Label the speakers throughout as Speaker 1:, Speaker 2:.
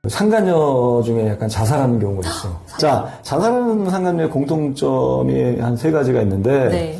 Speaker 1: 상간녀 중에 약간 자살하는 경우가 있어. 자, 자살하는 상간녀의 공통점이 한 3가지가 있는데,
Speaker 2: 네.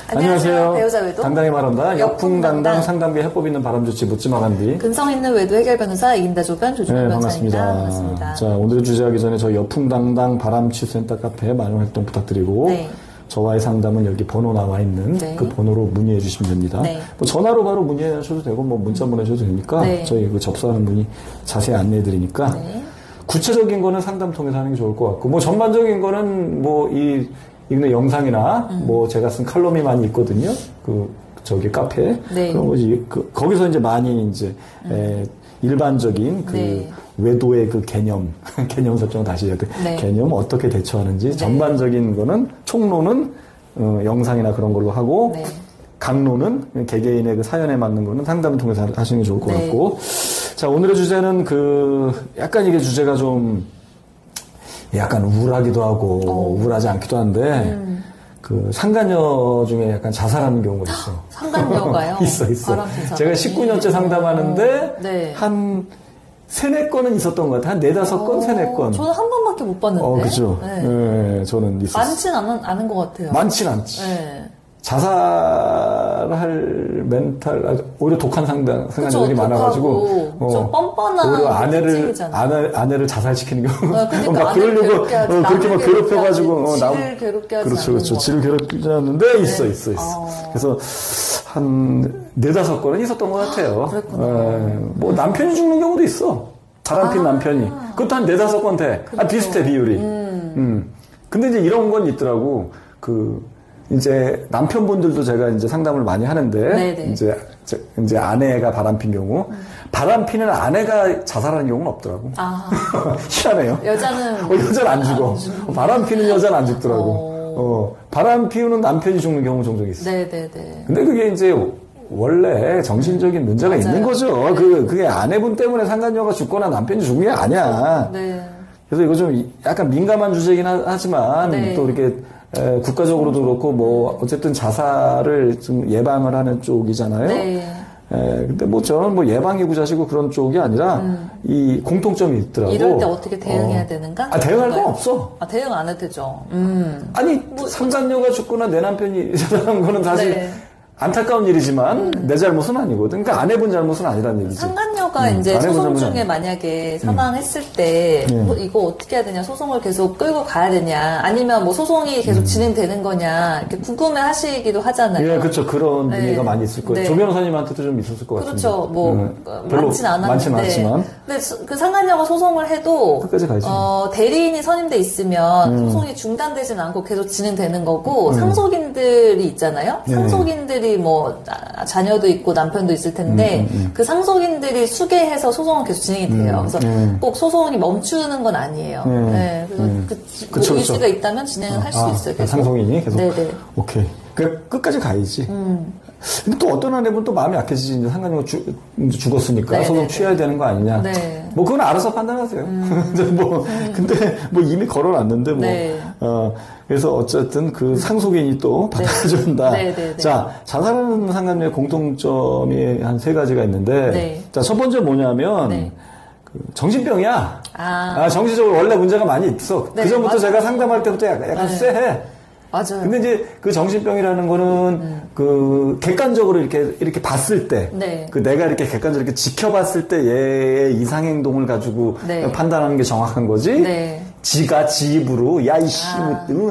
Speaker 1: 안녕하세요.
Speaker 2: 배우자 외도
Speaker 1: 당당히 말한다. 역풍당당 상담비 해법 있는 바람좋지 묻지마 간디.
Speaker 2: 근성 있는 외도 해결 변호사 이긴다 조변 조준현 변호사입니다. 반갑습니다.
Speaker 1: 자, 오늘의 주제하기 전에 저희 역풍당당 바람취센터 카페 많은 활동 부탁드리고,
Speaker 2: 네.
Speaker 1: 저와의 상담은 여기 번호 나와 있는
Speaker 2: 네.
Speaker 1: 그 번호로 문의해 주시면 됩니다.
Speaker 2: 네.
Speaker 1: 뭐 전화로 바로 문의하셔도 되고 뭐 문자 보내셔도 되니까
Speaker 2: 네.
Speaker 1: 저희 그 접수하는 분이 자세히 안내해 드리니까
Speaker 2: 네.
Speaker 1: 구체적인 거는 상담 통해서 하는 게 좋을 것 같고 뭐 전반적인 거는 뭐 이거 영상이나 뭐 제가 쓴 칼럼이 많이 있거든요. 저기 카페
Speaker 2: 네.
Speaker 1: 그런 거지. 거기서 이제 많이 이제 일반적인
Speaker 2: 네.
Speaker 1: 외도의 그 개념 설정 다시 해야 돼.
Speaker 2: 네.
Speaker 1: 개념 어떻게 대처하는지
Speaker 2: 네.
Speaker 1: 전반적인 거는 총론은 영상이나 그런 걸로 하고
Speaker 2: 네.
Speaker 1: 강론은 개개인의 그 사연에 맞는 거는 상담을 통해서 하시는 게 좋을 것
Speaker 2: 네.
Speaker 1: 같고. 자, 오늘의 주제는 약간 이게 주제가 좀 약간 우울하기도 하고 우울하지 않기도 한데 상간녀 중에 약간 자살하는 경우가 있어.
Speaker 2: 상간녀가요?
Speaker 1: 있어. 제가 19년째 상담하는데
Speaker 2: 네.
Speaker 1: 한 3-4건은 있었던 것 같아요. 한 4-5건, 3-4건.
Speaker 2: 저는 한 번밖에 못 봤는데.
Speaker 1: 그죠.
Speaker 2: 네.
Speaker 1: 네, 저는 있었어요.
Speaker 2: 많진 않은 것 같아요.
Speaker 1: 많진 않지.
Speaker 2: 네.
Speaker 1: 자살할 멘탈, 오히려 독한 상간녀들이 많아가지고.
Speaker 2: 좀 뻔뻔한.
Speaker 1: 오히려 아내를 자살시키는 경우.
Speaker 2: 그러니까
Speaker 1: 막 그러려고, 그렇게 막 괴롭혀가지고.
Speaker 2: 지를 괴롭게 하지
Speaker 1: 그렇죠. 지를 괴롭히지 않는데, 있어. 그래서 한 4-5건은 있었던 것 같아요.
Speaker 2: 그랬구나.
Speaker 1: 뭐 남편이 죽는 경우도 있어. 바람핀 남편이. 그것도 한 4-5건 돼. 비슷해, 비율이. 근데 이제 이런 건 있더라고. 이제 남편분들도 제가 이제 상담을 많이 하는데
Speaker 2: 네네.
Speaker 1: 이제 아내가 바람핀 경우 바람피는 아내가 자살하는 경우는 없더라고. 희한해요. 여자는 안 죽어. 바람피는 여자는 안 죽더라고. 바람 피우는 남편이 죽는 경우 종종 있어.
Speaker 2: 네네네.
Speaker 1: 근데 그게 이제 원래 정신적인 문제가
Speaker 2: 맞아요.
Speaker 1: 있는 거죠. 그게 아내분 때문에 상간녀가 죽거나 남편이 죽은 게 아니야.
Speaker 2: 네.
Speaker 1: 그래서 이거 좀 약간 민감한 주제이긴 하지만
Speaker 2: 네.
Speaker 1: 또 이렇게 국가적으로도 그렇고 뭐 어쨌든 자살을 좀 예방을 하는 쪽이잖아요.
Speaker 2: 네.
Speaker 1: 근데 뭐 저는 뭐 예방이구자시고 그런 쪽이 아니라 이 공통점이 있더라고.
Speaker 2: 이럴 때 어떻게 대응해야 되는가?
Speaker 1: 대응할 건 없어.
Speaker 2: 대응 안 해도 되죠.
Speaker 1: 아니 상간녀가 죽거나 내 남편이 자살한 거는 사실
Speaker 2: 네.
Speaker 1: 안타까운 일이지만 내 잘못은 아니거든. 그러니까 아내분 잘못은 아니라는 얘기지.
Speaker 2: 상간녀가 이제 소송 중에 만약에 사망했을 때 이거 어떻게 해야 되냐, 소송을 계속 끌고 가야 되냐, 아니면 뭐 소송이 계속 진행되는 거냐 이렇게 궁금해하시기도 하잖아요.
Speaker 1: 예, 그렇죠. 그런
Speaker 2: 네.
Speaker 1: 분위기가 많이 있을 거예요.
Speaker 2: 네.
Speaker 1: 조 변호사님한테도 좀 있었을 것 같은데.
Speaker 2: 그렇죠. 별로 많진 않았는데. 근데 그 상간녀가 소송을 해도
Speaker 1: 끝까지 가야지.
Speaker 2: 대리인이 선임돼 있으면 소송이 중단되지는 않고 계속 진행되는 거고 상속인들이 있잖아요. 상속인들이 뭐 자녀도 있고 남편도 있을 텐데 그 상속인들이 수개해서 소송은 계속 진행이 돼요. 그래서 꼭 소송이 멈추는 건 아니에요. 네, 그래서
Speaker 1: 그쵸.
Speaker 2: 의지가 있다면 진행을 할 수 있어요. 계속.
Speaker 1: 상속인이 계속.
Speaker 2: 네네.
Speaker 1: 오케이. 끝까지 가야지. 근데 또 어떤 아내분 또 마음이 약해지지. 이제 상간녀가 죽었으니까
Speaker 2: 네네네.
Speaker 1: 소송 취해야 되는 거 아니냐.
Speaker 2: 네.
Speaker 1: 뭐 그건 알아서 판단하세요. 근데 뭐 이미 걸어놨는데 뭐.
Speaker 2: 네.
Speaker 1: 그래서 어쨌든 그 상속인이 또 받아준다.
Speaker 2: 네.
Speaker 1: 자, 자살하는 상간녀의 공통점이 한 3가지가 있는데.
Speaker 2: 네.
Speaker 1: 자, 첫 번째 뭐냐면.
Speaker 2: 네.
Speaker 1: 정신병이야. 정신적으로 원래 문제가 많이 있어.
Speaker 2: 네,
Speaker 1: 그 전부터
Speaker 2: 맞아요.
Speaker 1: 제가 상담할 때부터 약간 쎄해.
Speaker 2: 맞아요.
Speaker 1: 근데 이제 그 정신병이라는 거는 그 객관적으로 이렇게 봤을 때,
Speaker 2: 네.
Speaker 1: 그 내가 이렇게 객관적으로 이렇게 지켜봤을 때 얘의 이상행동을 가지고
Speaker 2: 네.
Speaker 1: 판단하는 게 정확한 거지.
Speaker 2: 네.
Speaker 1: 지가 지 입으로 야 이씨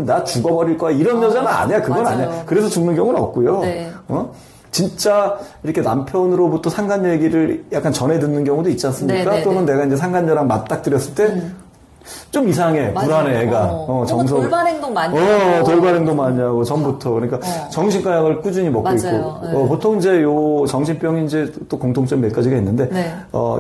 Speaker 1: 나 죽어버릴 거야 이런 여자는 아니야. 그건
Speaker 2: 맞아요.
Speaker 1: 아니야. 그래서 죽는 경우는 없고요.
Speaker 2: 네.
Speaker 1: 진짜 이렇게 남편으로부터 상간녀 얘기를 약간 전해 듣는 경우도 있지 않습니까?
Speaker 2: 네.
Speaker 1: 또는 내가 이제 상간녀랑 맞닥뜨렸을 때 좀 이상해,
Speaker 2: 맞아요.
Speaker 1: 불안해, 애가. 정서.
Speaker 2: 돌발 행동 많이 하고.
Speaker 1: 돌발 행동 많이 하고, 전부터. 그러니까, 정신과 약을 꾸준히 먹고
Speaker 2: 맞아요.
Speaker 1: 있고.
Speaker 2: 네.
Speaker 1: 보통 이제 정신병이 이제 또 공통점 몇 가지가 있는데,
Speaker 2: 네.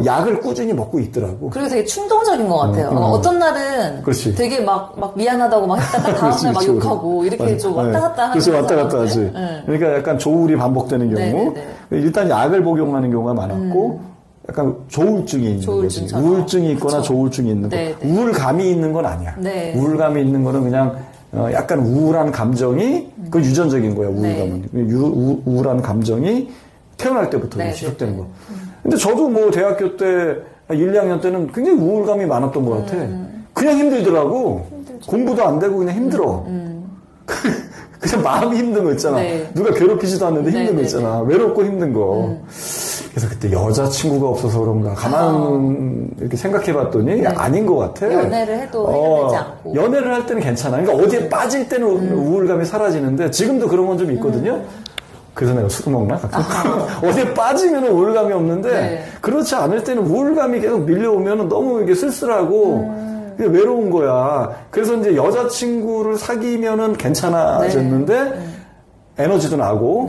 Speaker 1: 약을 꾸준히 먹고 있더라고.
Speaker 2: 그리고 되게 충동적인 것 같아요. 어떤 날은
Speaker 1: 그렇지.
Speaker 2: 되게 막 미안하다고 막 했다가 다음날 막 욕하고, 이렇게
Speaker 1: 맞아.
Speaker 2: 좀 왔다 갔다 하는.
Speaker 1: 그래서 왔다 갔다 하지.
Speaker 2: 네.
Speaker 1: 그러니까 약간 조울이 반복되는 경우.
Speaker 2: 네네네.
Speaker 1: 일단 약을 복용하는 경우가 많았고, 약간 조울증이 있는 거지. 우울증이 있거나
Speaker 2: 그쵸.
Speaker 1: 조울증이 있는 거.
Speaker 2: 네네.
Speaker 1: 우울감이 있는 건 아니야.
Speaker 2: 네.
Speaker 1: 우울감이 있는 거는 그냥 약간 우울한 감정이, 그건 유전적인 거야, 우울감은. 우울한 감정이 태어날 때부터 지속되는 거. 근데 저도 뭐 대학교 때, 1, 2학년 때는 굉장히 우울감이 많았던 것 같아. 그냥 힘들더라고. 힘들죠. 공부도 안 되고 그냥 힘들어. 그냥 마음이 힘든 거 있잖아. 네. 누가 괴롭히지도 않는데 힘든 거 있잖아. 외롭고 힘든 거. 그래서 그때 여자친구가 없어서 그런가 이렇게 생각해 봤더니 아닌 것 같아.
Speaker 2: 연애를 해도 해결되지 않고.
Speaker 1: 연애를 할 때는 괜찮아. 그러니까 어디에 빠질 때는 우울감이 사라지는데 지금도 그런 건 좀 있거든요. 그래서 내가 술을 먹나? 어디에 빠지면 우울감이 없는데 그렇지 않을 때는 우울감이 계속 밀려오면 너무 이게 쓸쓸하고 외로운 거야. 그래서 이제 여자친구를 사귀면은 괜찮아졌는데 에너지도 나고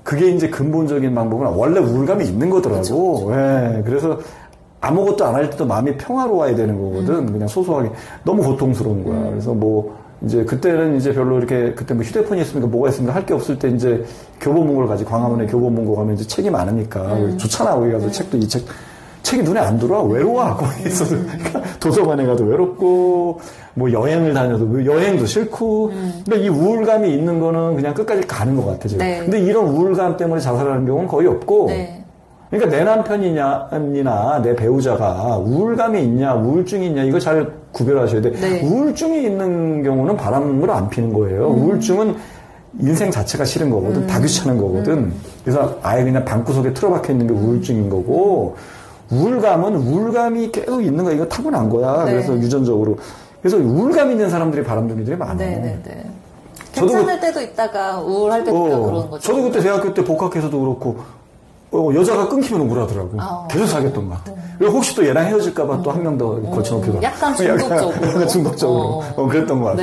Speaker 1: 그게 이제 근본적인 방법은 원래 우울감이 있는 거더라고. 그쵸. 그래서 아무것도 안 할 때도 마음이 평화로워야 되는 거거든. 그냥 소소하게. 너무 고통스러운 거야. 그래서 뭐, 이제 그때는 이제 별로 이렇게, 그때 뭐 휴대폰이 있으니까 뭐가 있으니까 할 게 없을 때 이제 교보문고를 가지. 광화문에 교보문고 가면 이제 책이 많으니까. 좋잖아. 거기 가서 책도 책이 눈에 안 들어와. 외로워. 거기 있어도. 그러니까 도서관에 가도 외롭고, 뭐 여행을 다녀도 여행도 싫고. 근데 이 우울감이 있는 거는 그냥 끝까지 가는 것 같아, 지금. 근데 이런 우울감 때문에 자살하는 경우는 거의 없고. 그러니까 내 남편이나 내 배우자가 우울감이 있냐, 우울증이 있냐, 이거 잘 구별하셔야 돼. 우울증이 있는 경우는 바람을 안 피는 거예요. 우울증은 인생 자체가 싫은 거거든. 다 귀찮은 거거든. 그래서 아예 그냥 방구석에 틀어박혀 있는 게 우울증인 거고, 우울감은 우울감이 계속 있는 거야. 이거 타고난 거야. 그래서 유전적으로. 그래서 우울감 있는 사람들이 바람둥이들이 많아요.
Speaker 2: 괜찮을 때도 있다가 우울할 때도 있다가 그런 거죠.
Speaker 1: 저도 그때 대학교 때 복학해서도 그렇고 여자가 끊기면 우울하더라고. 계속 사귀었던 것 같아. 그리고 혹시 또 얘랑 헤어질까봐 또 한 명 더 거쳐놓기도 하고.
Speaker 2: 약간 중독적으로.
Speaker 1: 약간 중독적으로. 그랬던 것 같아.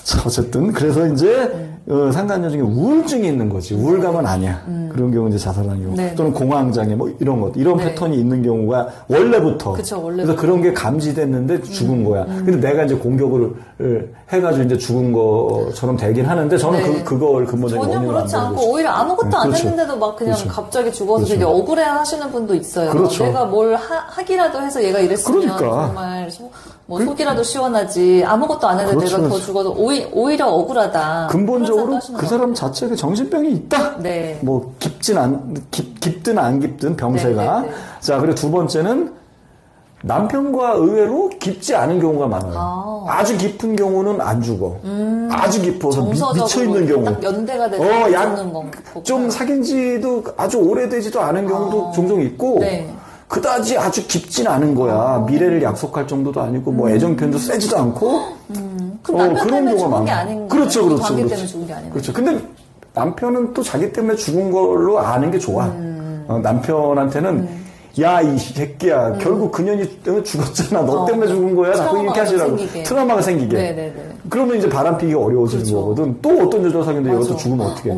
Speaker 1: 자, 어쨌든 그래서 이제 상간녀 중에 우울증이 있는 거지. 우울감은 아니야. 그런 경우 이제 자살하는 경우. 또는 공황장애 뭐 이런 것. 이런 패턴이 있는 경우가 원래부터.
Speaker 2: 그쵸,
Speaker 1: 그래서 그런 게 감지됐는데 죽은 거야. 근데 내가 이제 공격을 해가지고 이제 죽은 것처럼 되긴 하는데 저는 그걸 근본적인
Speaker 2: 전혀
Speaker 1: 원인을
Speaker 2: 그렇지 않고 오히려 아무것도 안 했는데도 막 그냥 갑자기 죽어서 되게 억울해 하시는 분도 있어요. 내가 뭘 하기라도 해서 얘가 이랬으면 정말 뭐 속이라도 시원하지. 아무것도 안 해도 내가 더 죽어도 오히려 억울하다.
Speaker 1: 근본적으로 그 사람 자체가 정신병이 있다. 뭐 깊든 안 깊든 병세가. 자, 그리고 두 번째는 남편과 의외로 깊지 않은 경우가 많아요. 아주 깊은 경우는 안 죽어. 아주 깊어서 미쳐있는 경우.
Speaker 2: 딱 연대가 돼서 죽는 거.
Speaker 1: 좀 사귄 지도 아주 오래되지도 않은 경우도 종종 있고. 그다지 아주 깊진 않은 거야. 미래를 약속할 정도도 아니고 뭐 애정 표현도 세지도 않고.
Speaker 2: 그럼 남편 때문에 죽은 게 아닌 거예요?
Speaker 1: 그렇죠.
Speaker 2: 관계 때문에 죽은 게 아닌 거예요?
Speaker 1: 그렇죠. 근데 남편은 또 자기 때문에 죽은 걸로 아는 게 좋아. 남편한테는 야, 이 새끼야. 결국 그년이 죽었잖아. 너 때문에 죽은 거야. 자꾸 이렇게 하시라고. 트라우마가 생기게. 그러면 이제 바람피기가 어려워지는 거거든. 또 어떤 여자 사귀는데 얘가 또 죽으면 어떡해.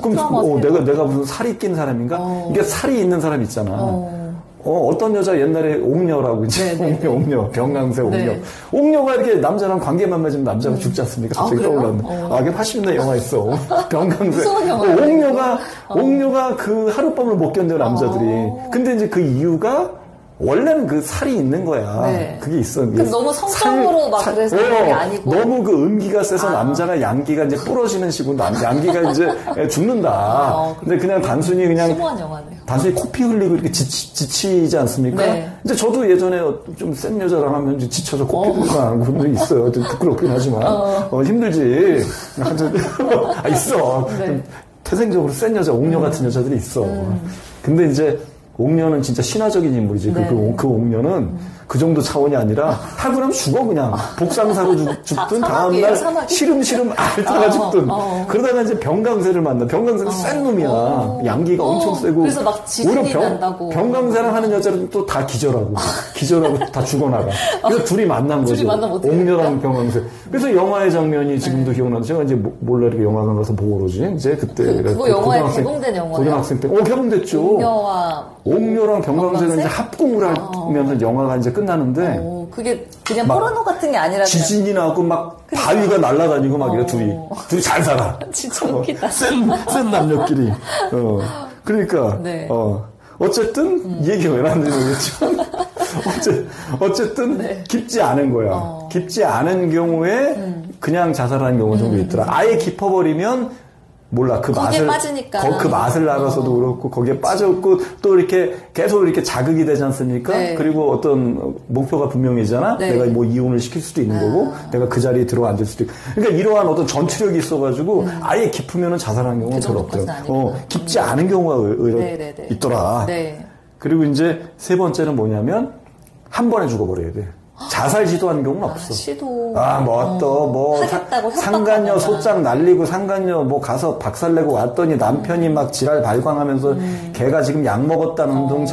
Speaker 1: 그럼 내가 무슨 살이 낀 사람인가? 이게 살이 있는 사람 있잖아. 어떤 여자 옛날에 옥녀라고 이제 옥녀 병강세 옥녀. 옥녀가 이렇게 남자랑 관계만 맺으면 남자가 죽지 않습니까? 갑자기 떠올랐네. 이게 80년대 영화 있어. 병강세. 옥녀가 그 하룻밤을 못 견뎌 남자들이. 근데 이제 그 이유가 원래는 그 살이 있는 거야. 그게 있어.
Speaker 2: 너무 성적으로 막 그래서 그런 게 아니고.
Speaker 1: 너무 그 음기가 세서 남자가 양기가 이제 부러지는 식으로 양기가 이제 죽는다. 근데 그냥 단순히 그냥.
Speaker 2: 심오한 영화네요.
Speaker 1: 단순히 코피 흘리고 이렇게 지치지 않습니까? 이제 저도 예전에 좀 센 여자랑 하면 이제 지쳐서 코피 흘리고 하는 분들이 있어요. 좀 부끄럽긴 하지만. 힘들지. 있어. 태생적으로 센 여자, 옥녀 같은 여자들이 있어. 근데 이제 옥녀는 진짜 신화적인 인물이지. 그 옥녀는 그 정도 차원이 아니라 하고 나면 죽어 그냥. 복상사로 죽든 다음날 시름시름 앓다가 죽든. 그러다가 이제 병강세를 만나. 병강세는 센 놈이야. 양기가 엄청 세고.
Speaker 2: 그래서 막 지진이 난다고.
Speaker 1: 병강세랑 하는 여자는 또 다 기절하고 다 죽어나가. 그래서 둘이 만난 거지. 옥녀랑 병강세. 그래서 영화의 장면이 지금도 기억나는데 제가 이제 몰래 이렇게 영화관 가서 보고 그러지. 이제 그때.
Speaker 2: 그거 영화에 개봉된 영화예요?
Speaker 1: 고등학생 때. 개봉됐죠. 옥녀랑 병강세가 이제 합궁을 하면서 영화가 이제 끝나는데.
Speaker 2: 그게 그냥 포르노 같은 게 아니라.
Speaker 1: 지진이 나고 막 바위가 날아다니고 막 이래 둘이 잘 살아.
Speaker 2: 진짜 웃기다.
Speaker 1: 센 남녀끼리. 그러니까. 어쨌든 이 얘기가 왜 나왔는지 모르겠지만. 어쨌든 네. 깊지 않은 거야. 깊지 않은 경우에 그냥 자살하는 경우가 좀 있더라. 아예 깊어버리면 몰라 그 맛을
Speaker 2: 빠지니까.
Speaker 1: 그 맛을 알아서도 그렇고 거기에 빠졌고 또 이렇게 계속 이렇게 자극이 되지 않습니까?
Speaker 2: 네.
Speaker 1: 그리고 어떤 목표가 분명해지잖아.
Speaker 2: 네.
Speaker 1: 내가 뭐 이혼을 시킬 수도 있는 거고 내가 그 자리에 들어 앉을 수도 있고. 그러니까 이러한 어떤 전투력이 있어가지고 아예 깊으면은 자살하는 경우는 별로 없더라고. 깊지 않은 경우가 오히려 있더라.
Speaker 2: 네.
Speaker 1: 그리고 이제 세 번째는 뭐냐면 한 번에 죽어버려야 돼. 자살 시도하는 경우는 없어.
Speaker 2: 시도.
Speaker 1: 상간녀 소장 날리고 상간녀 뭐 가서 박살내고 왔더니 남편이 막 지랄 발광하면서 걔가 지금 약 먹었다는 둥,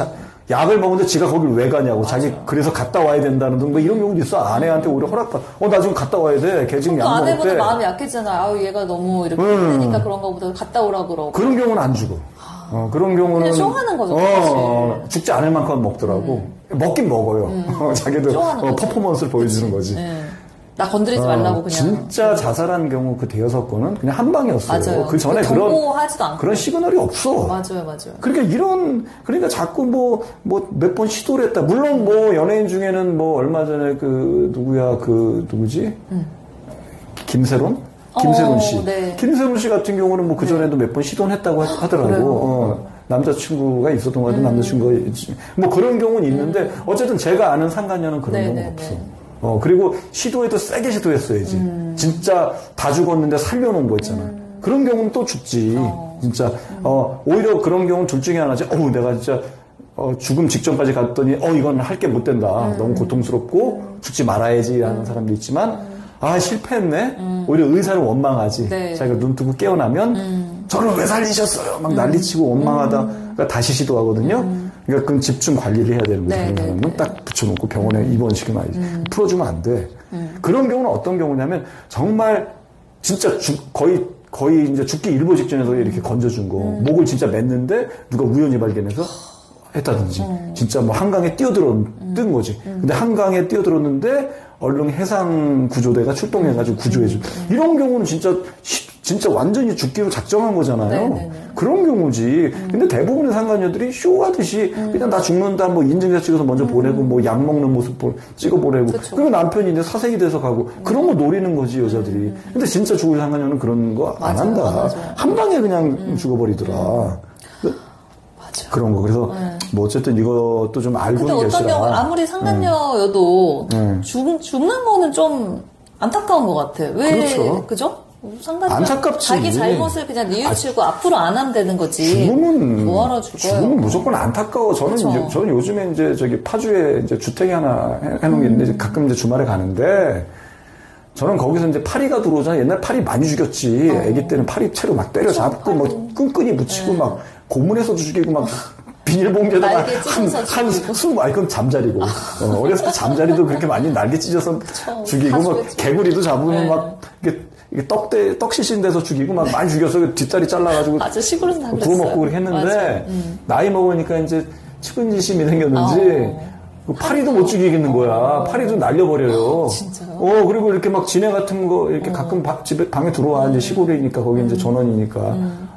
Speaker 1: 약을 먹는데 지가 거길 왜 가냐고. 맞아. 자기 그래서 갔다 와야 된다는 둥, 뭐 이런 경우도 있어. 아내한테 오히려 허락받. 나 지금 갔다 와야 돼. 걔 지금 약 먹었대.
Speaker 2: 아내보다 마음이 약해지잖아. 얘가 너무 이렇게 힘드니까 그런가 보다 갔다 오라 그러고.
Speaker 1: 그런 경우는 안 죽어. 그런 경우는.
Speaker 2: 그냥 쇼하는 거죠.
Speaker 1: 죽지 않을 만큼 먹더라고. 먹긴 먹어요. 자기도 퍼포먼스를 보여주는 거지.
Speaker 2: 나 건드리지 말라고 그냥.
Speaker 1: 진짜 자살한 경우 그 대여섯 건은 그냥 한 방이었어요.
Speaker 2: 맞아요.
Speaker 1: 그 전에
Speaker 2: 경고하지도 않고.
Speaker 1: 그런 시그널이 없어.
Speaker 2: 맞아요.
Speaker 1: 그러니까 자꾸 몇 번 시도를 했다. 물론 연예인 중에는 얼마 전에 누구지? 김세론 씨.
Speaker 2: 네.
Speaker 1: 김세론 씨 같은 경우는 그 전에도 몇 번 시도는 했다고 하더라고. 남자친구가 있었던 거 같은 남자친구가 그런 경우는 있는데 어쨌든 제가 아는 상간녀는 그런 경우는 없어. 그리고 시도해도 세게 시도했어야지. 진짜 다 죽었는데 살려놓은 거 있잖아. 그런 경우는 또 죽지. 진짜 오히려 그런 경우는 둘 중에 하나지. 내가 진짜 죽음 직전까지 갔더니 이건 할 게 못 된다. 너무 고통스럽고 죽지 말아야지 라는 사람도 있지만 실패했네. 오히려 의사를 원망하지.
Speaker 2: 네.
Speaker 1: 자기가 눈 뜨고 깨어나면 저를 왜 살리셨어요? 막 난리치고 원망하다가 다시 시도하거든요. 그러니까 그건 집중 관리를 해야 되는 거죠. 그런 사람은 딱 붙여놓고 병원에 입원시켜놔야지. 풀어주면 안 돼. 그런 경우는 어떤 경우냐면 정말 진짜 거의 이제 죽기 일보 직전에서 이렇게 건져준 거. 목을 진짜 맸는데 누가 우연히 발견해서 했다든지. 진짜 한강에 뜬 거지. 근데 한강에 뛰어들었는데 얼른 해상 구조대가 출동해가지고 구조해줘. 이런 경우는 진짜 완전히 죽기로 작정한 거잖아요.
Speaker 2: 네네네.
Speaker 1: 그런 경우지. 근데 대부분의 상간녀들이 쇼하듯이 그냥 나 죽는다, 인증샷 찍어서 먼저 보내고, 약 먹는 모습 찍어 보내고. 그리고 남편이 이제 사색이 돼서 가고. 그런 거 노리는 거지, 여자들이. 근데 진짜 죽을 상간녀는 그런 거 안 한다.
Speaker 2: 맞아요.
Speaker 1: 한 방에 그냥 죽어버리더라. 그런 거. 그래서 어쨌든 이것도 좀 알고 계시라.
Speaker 2: 근데 어떤 경우 아무리 상간녀여도 죽는 거는 좀 안타까운 것 같아. 왜?
Speaker 1: 그렇죠.
Speaker 2: 그죠? 상간녀
Speaker 1: 안타깝지.
Speaker 2: 자기 잘못을 그냥 뉘우치고 앞으로 안 하면 되는 거지. 뭐하러 죽어요?
Speaker 1: 죽으면 무조건 안타까워. 저는 요즘에 이제 파주에 이제 주택이 하나 해놓은 게 있는데 가끔 이제 주말에 가는데 저는 거기서 이제 파리가 들어오잖아요. 옛날 파리 많이 죽였지. 아기 때는 파리 채로 막 때려잡고 끈끈이 붙이고 막 고문해서도 죽이고 막 비닐봉지에다가 그건 잠자리고. 어렸을 때 잠자리도 그렇게 많이 날개 찢어서 죽이고 개구리도 잡으면 막 이게 떡시신 데서 죽이고 막 많이 죽여서 뒷다리 잘라가지고
Speaker 2: 시골에서 다
Speaker 1: 구워 먹고 그렇게 했는데 나이 먹으니까 이제 측은지심이 생겼는지 파리도 못 죽이겠는 거야. 파리도 날려버려요.
Speaker 2: 진짜요?
Speaker 1: 그리고 이렇게 막 지네 같은 거 이렇게 가끔 방에 들어와. 이제 시골이니까 거기 이제 전원이니까.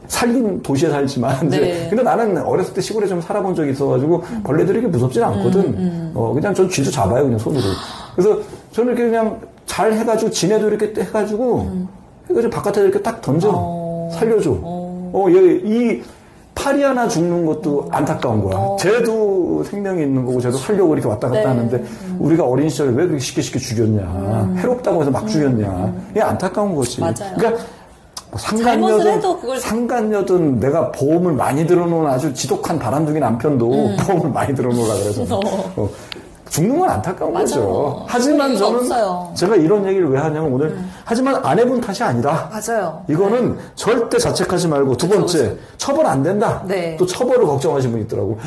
Speaker 1: 살긴 도시에 살지만.
Speaker 2: 네.
Speaker 1: 근데 나는 어렸을 때 시골에 좀 살아본 적이 있어가지고 벌레들이 이렇게 무섭진 않거든. 그냥 전 쥐도 잡아요. 그냥 손으로. 그래서 저는 이렇게 그냥 잘 해가지고 지네도 이렇게 해가지고 바깥에 이렇게 딱 던져. 살려줘. 이 파리 하나 죽는 것도 안타까운 거야. 쟤도 생명이 있는 거고, 쟤도 살려고 이렇게 왔다 갔다 하는데, 우리가 어린 시절에 왜 그렇게 쉽게 죽였냐. 해롭다고 해서 막 죽였냐. 이게 안타까운 거지.
Speaker 2: 맞아요.
Speaker 1: 그러니까, 상간녀든 내가 보험을 많이 들어놓은 아주 지독한 바람둥이 남편도 보험을 많이 들어놓으라 그래서. 죽는 건 안타까운 거죠. 하지만 저는
Speaker 2: 없어요.
Speaker 1: 제가 이런 얘기를 왜 하냐면 오늘 하지만 아내분 탓이 아니라
Speaker 2: 맞아요.
Speaker 1: 이거는 절대 자책하지 말고 두 번째 처벌 안 된다.
Speaker 2: 네.
Speaker 1: 또 처벌을 걱정하시는 분이 있더라고.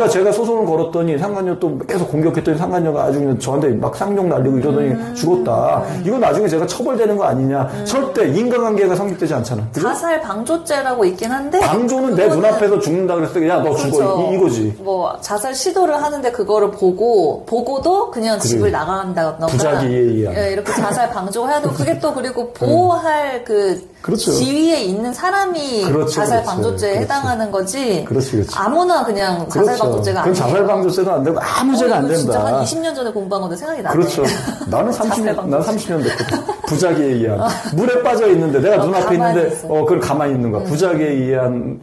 Speaker 1: 제가 소송을 걸었더니 상간녀 또 계속 공격했더니 상간녀가 아주 그냥 저한테 막 쌍욕 날리고 이러더니 죽었다. 이건 나중에 제가 처벌되는 거 아니냐. 절대 인간관계가 성립되지 않잖아. 그죠?
Speaker 2: 자살 방조죄라고 있긴 한데
Speaker 1: 방조는 내 눈앞에서 죽는다 그랬을 때 야 너 죽어 이거지.
Speaker 2: 자살 시도를 하는데 그거를 보고 보고도 그냥 집을 나간다던가
Speaker 1: 부작위에 의한
Speaker 2: 예, 이렇게 자살 방조를 해야 되고 그게 또 그리고 보호할 그
Speaker 1: 그렇죠.
Speaker 2: 지위에 있는 사람이
Speaker 1: 그렇죠,
Speaker 2: 자살
Speaker 1: 그렇죠.
Speaker 2: 방조죄에
Speaker 1: 그렇죠.
Speaker 2: 해당하는 거지.
Speaker 1: 그렇지.
Speaker 2: 아무나 그냥 자살 방조죄가 아니에요.
Speaker 1: 그건 자살 방조죄도 안 되고 아무 죄가 안 된다.
Speaker 2: 진짜 한 20년 전에 공부한 건데 생각이 나네.
Speaker 1: 그렇죠. 나는 30년 됐거든. 부작위에 의한. 물에 빠져 있는데 내가 눈앞에 있는데 그걸 가만히 있는 거야. 부작위에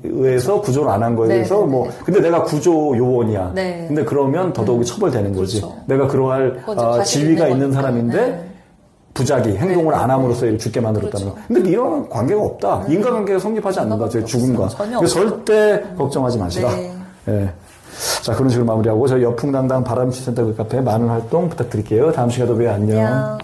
Speaker 1: 의해서 구조를 안 한 거에 대해서
Speaker 2: 네,
Speaker 1: 뭐 근데 내가 구조 요원이야.
Speaker 2: 네.
Speaker 1: 근데 그러면 더더욱이 처벌되는 거지.
Speaker 2: 그렇죠.
Speaker 1: 내가 그러할 지위가 있는 사람인데 부작위, 행동을 안 함으로써 얘를 죽게 만들었다는
Speaker 2: 그렇죠.
Speaker 1: 거. 근데 이런 관계가 없다. 인간관계가 성립하지 않는다. 제 죽음과. 절대 걱정하지 마시라.
Speaker 2: 네.
Speaker 1: 예. 자, 그런 식으로 마무리하고 저희 여풍당당 바람치센터 그 카페 많은 활동 부탁드릴게요. 다음 시간에 또 봬요. 안녕.